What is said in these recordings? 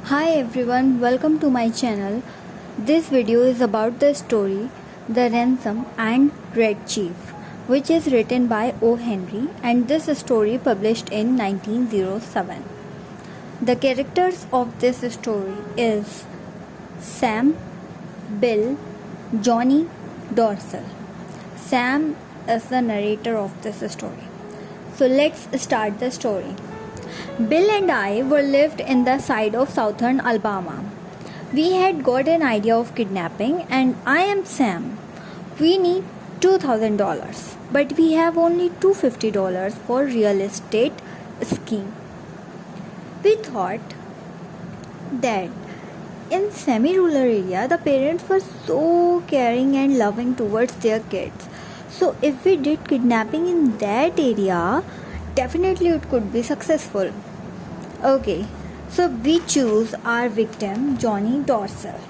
Hi everyone, welcome to my channel. This video is about the story The Ransom and Red Chief, which is written by O. Henry, and this story published in 1907. The characters of this story is Sam, Bill, Johnny, Dorsal. Sam is the narrator of this story. So let's start the story. Bill and I were lived in the side of southern Alabama. We had got an idea of kidnapping, and I am Sam. We need $2,000, but we have only $250 for real estate scheme. We thought that in semi-rural area, the parents were so caring and loving towards their kids. So if we did kidnapping in that area, definitely it could be successful. Okay, so we choose our victim, Johnny Dorsal.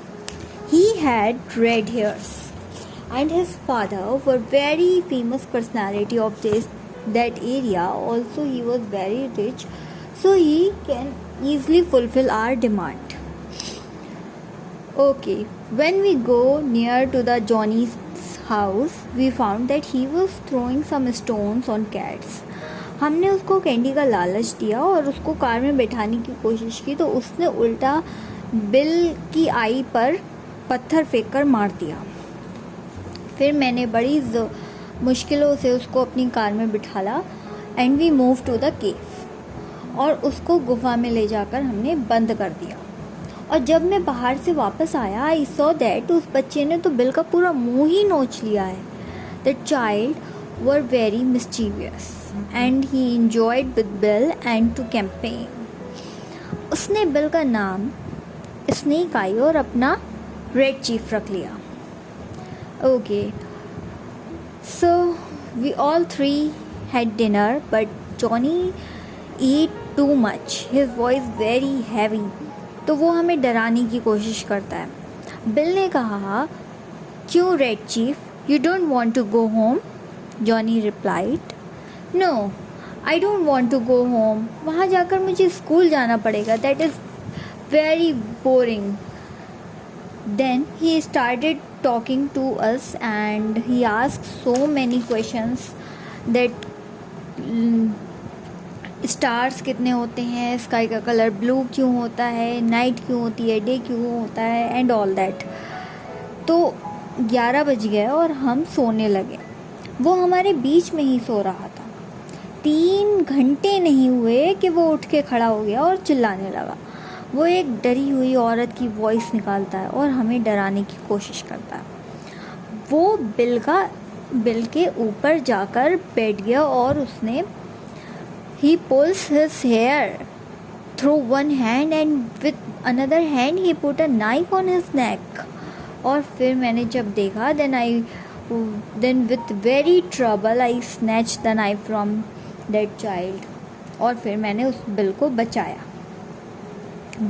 He had red hairs, and his father were very famous personality of that area. Also, he was very rich, so he can easily fulfill our demand. Okay, when we go near to the Johnny's house, we found that he was throwing some stones on cats. हमने उसको candy का लालच दिया और उसको car में बैठाने की कोशिश की, तो उसने उल्टा बिल की आई पर पत्थर फेंक कर मार दिया. फिर मैंने बड़ी मुश्किलों से उसको अपनी कार में बिठाला and we move to the cave, और उसको गुफा में ले जाकर हमने बंद कर दिया. और जब मैं बाहर से वापस आया, आई सॉ दैट उस बच्चे ने तो बिल का पूरा मुंह ही नोच लिया है. The child were very mischievous and he enjoyed with Bill and to campaign. उसने बिल का नाम स्नेक आई और अपना रेड चीफ रख लिया. Okay, so we all three had dinner, but Johnny ate too much. His voice very heavy. तो वो हमें डराने की कोशिश करता है. बिल ने कहा, क्यों red chief, you don't want to go home? Johnny replied, No, I don't want to go home. वहाँ जाकर मुझे स्कूल जाना पड़ेगा. That is very boring. Then he started talking to us and he asked so many questions that stars कितने होते हैं, sky का colour blue क्यों होता है, नाइट क्यों होती है, डे क्यों होता है, एंड ऑल दैट. तो 11 बज गए और हम सोने लगे. वो हमारे बीच में ही सो रहा था. 3 घंटे नहीं हुए कि वो उठ के खड़ा हो गया और चिल्लाने लगा. वो एक डरी हुई औरत की वॉइस निकालता है और हमें डराने की कोशिश करता है. वो बिल के ऊपर जाकर बैठ गया और उसने he pulls his hair through one hand and with another hand he put a knife on his neck. और फिर मैंने जब देखा then with very trouble I snatched the knife from that child. और फिर मैंने उस बिल को बचाया.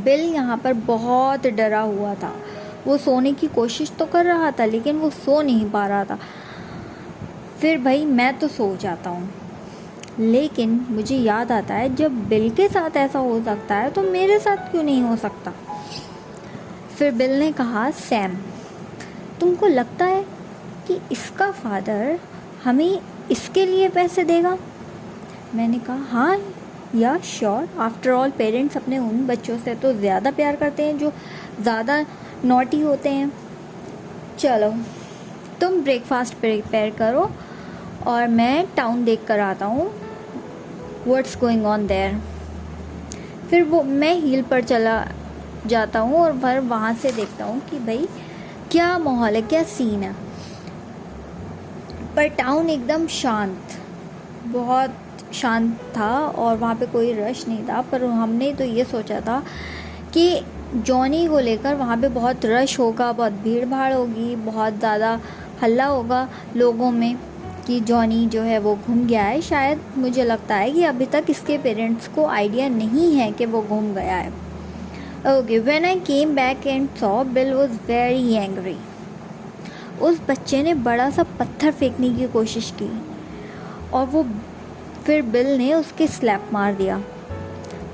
बिल यहाँ पर बहुत डरा हुआ था. वो सोने की कोशिश तो कर रहा था लेकिन वो सो नहीं पा रहा था. फिर भाई मैं तो सो जाता हूँ, लेकिन मुझे याद आता है जब बिल के साथ ऐसा हो सकता है तो मेरे साथ क्यों नहीं हो सकता. फिर बिल ने कहा, सैम, तुमको लगता है कि इसका फादर हमें इसके लिए पैसे देगा? मैंने कहा, हाँ या श्योर. आफ्टर ऑल पेरेंट्स अपने उन बच्चों से तो ज़्यादा प्यार करते हैं जो ज़्यादा नॉटी होते हैं. चलो तुम ब्रेकफास्ट प्रिपेयर करो और मैं टाउन देख कर आता हूँ, व्हाट्स गोइंग ऑन देयर. फिर मैं हिल पर चला जाता हूँ और फिर वहाँ से देखता हूँ कि भाई क्या माहौल है, क्या सीन है. पर टाउन एकदम शांत, बहुत शांत था और वहाँ पे कोई रश नहीं था. पर हमने तो ये सोचा था कि जॉनी को लेकर वहाँ पे बहुत रश होगा, बहुत भीड़ भाड़ होगी, बहुत ज़्यादा हल्ला होगा लोगों में कि जॉनी जो है वो घूम गया है. शायद मुझे लगता है कि अभी तक इसके पेरेंट्स को आइडिया नहीं है कि वो घूम गया है. Okay, when I came back and saw bill was very angry. उस बच्चे ने बड़ा सा पत्थर फेंकने की कोशिश की और वो फिर बिल ने उसके स्लैप मार दिया.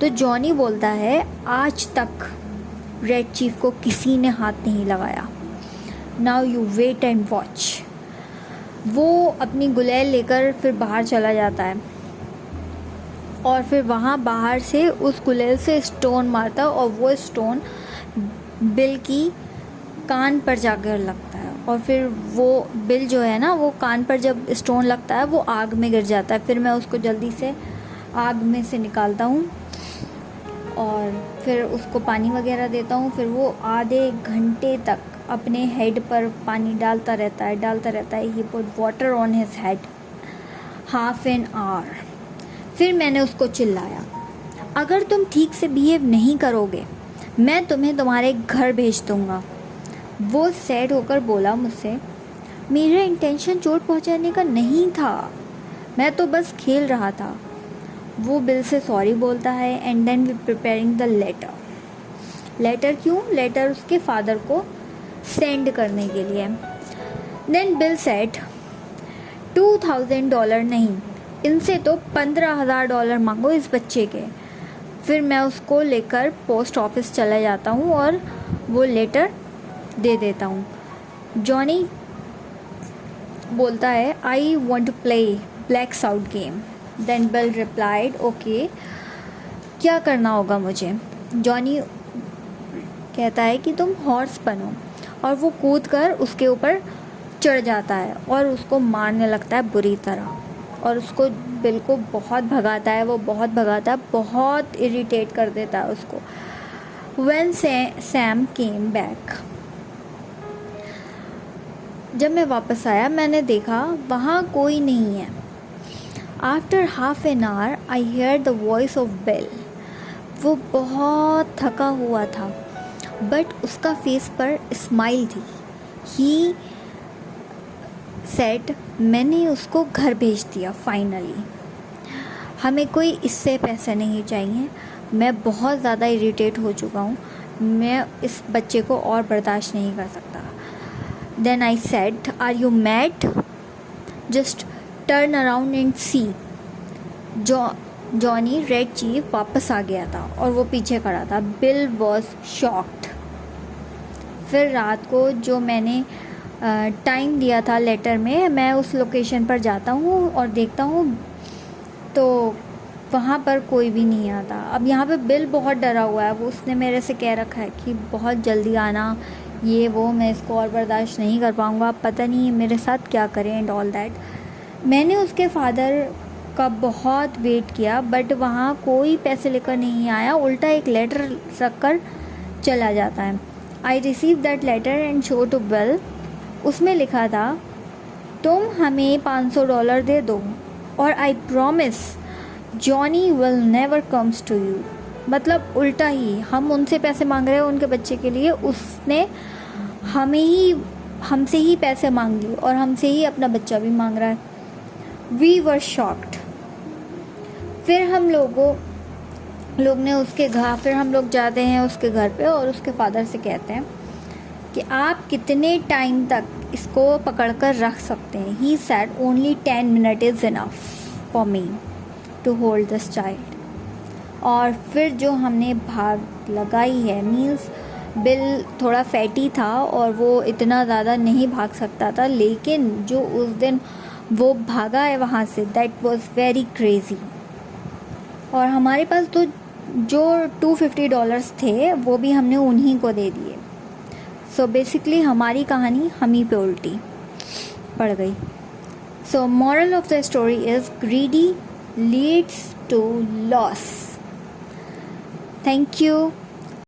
तो जॉनी बोलता है, आज तक रेड चीफ को किसी ने हाथ नहीं लगाया। Now you wait and watch. वो अपनी गुलेल लेकर फिर बाहर चला जाता है और फिर वहाँ बाहर से उस गुलेल से स्टोन मारता है और वो स्टोन बिल की कान पर जाकर लगता है और फिर वो बिल जो है ना, वो कान पर जब स्टोन लगता है वो आग में गिर जाता है। फिर मैं उसको जल्दी से आग में से निकालता हूँ और फिर उसको पानी वगैरह देता हूँ। फिर वो आधे घंटे तक अपने हेड पर पानी डालता रहता है। He put water on his head half an hour. फिर मैंने उसको चिल्लाया, अगर तुम ठीक से बिहेव नहीं करोगे मैं तुम्हें तुम्हारे घर भेज दूँगा। वो सैड होकर बोला मुझसे, मेरा इंटेंशन चोट पहुंचाने का नहीं था, मैं तो बस खेल रहा था। वो बिल से सॉरी बोलता है and then we preparing the letter क्यों? लेटर उसके फादर को सेंड करने के लिए। देन बिल सेड $2,000 नहीं, इनसे तो $15,000 मांगो इस बच्चे के। फिर मैं उसको लेकर पोस्ट ऑफिस चला जाता हूँ और वो लेटर दे देता हूँ। जॉनी बोलता है, I want to play blacks out game. Then Bill replied, okay क्या करना होगा मुझे? जॉनी कहता है कि तुम हॉर्स बनो और वो कूद कर उसके ऊपर चढ़ जाता है और उसको मारने लगता है बुरी तरह और उसको बिल को बहुत भगाता है। वो बहुत भगाता है, बहुत इरिटेट कर देता है उसको। When सैम केम बैक, जब मैं वापस आया मैंने देखा वहाँ कोई नहीं है। After half an hour I hear the voice of Bill. वो बहुत थका हुआ था बट उसका फेस पर स्माइल थी। ही सेड, मैंने उसको घर भेज दिया फाइनली। हमें कोई इससे पैसे नहीं चाहिए। मैं बहुत ज़्यादा इरिटेट हो चुका हूँ, मैं इस बच्चे को और बर्दाश्त नहीं कर सकता। Then I said, are you mad? Just turn around and see. Johnny Red Chief वापस आ गया था और वो पीछे खड़ा था। Bill was shocked. फिर रात को जो मैंने टाइम दिया था लेटर में, मैं उस लोकेशन पर जाता हूँ और देखता हूँ तो वहाँ पर कोई भी नहीं आता। अब यहाँ पे बिल बहुत डरा हुआ है। वो उसने मेरे से कह रखा है कि बहुत जल्दी आना, ये वो, मैं इसको और बर्दाश्त नहीं कर पाऊँगा, पता नहीं मेरे साथ क्या करें एंड ऑल दैट। मैंने उसके फादर का बहुत वेट किया बट वहाँ कोई पैसे लेकर नहीं आया, उल्टा एक लेटर रख कर चला जाता है। I receive that letter and show to Bill. उसमें लिखा था, तुम हमें $500 दे दो और I promise Johnny will never comes to you. मतलब उल्टा ही, हम उनसे पैसे मांग रहे हैं उनके बच्चे के लिए, उसने हमसे ही पैसे मांग लिए और हमसे ही अपना बच्चा भी मांग रहा है। We were shocked. फिर हम लोग ने उसके घर, फिर हम लोग जाते हैं उसके घर पे और उसके फादर से कहते हैं कि आप कितने टाइम तक इसको पकड़कर रख सकते हैं। He said, only 10 minute is enough for me to hold this child. और फिर जो हमने भाग लगाई है, मीन्स बिल थोड़ा फैटी था और वो इतना ज़्यादा नहीं भाग सकता था, लेकिन जो उस दिन वो भागा है वहाँ से, दैट वाज वेरी क्रेज़ी। और हमारे पास तो जो $250 थे वो भी हमने उन्हीं को दे दिए। सो बेसिकली हमारी कहानी हम ही पे उल्टी पड़ गई। So moral of the story is greedy leads to loss. Thank you.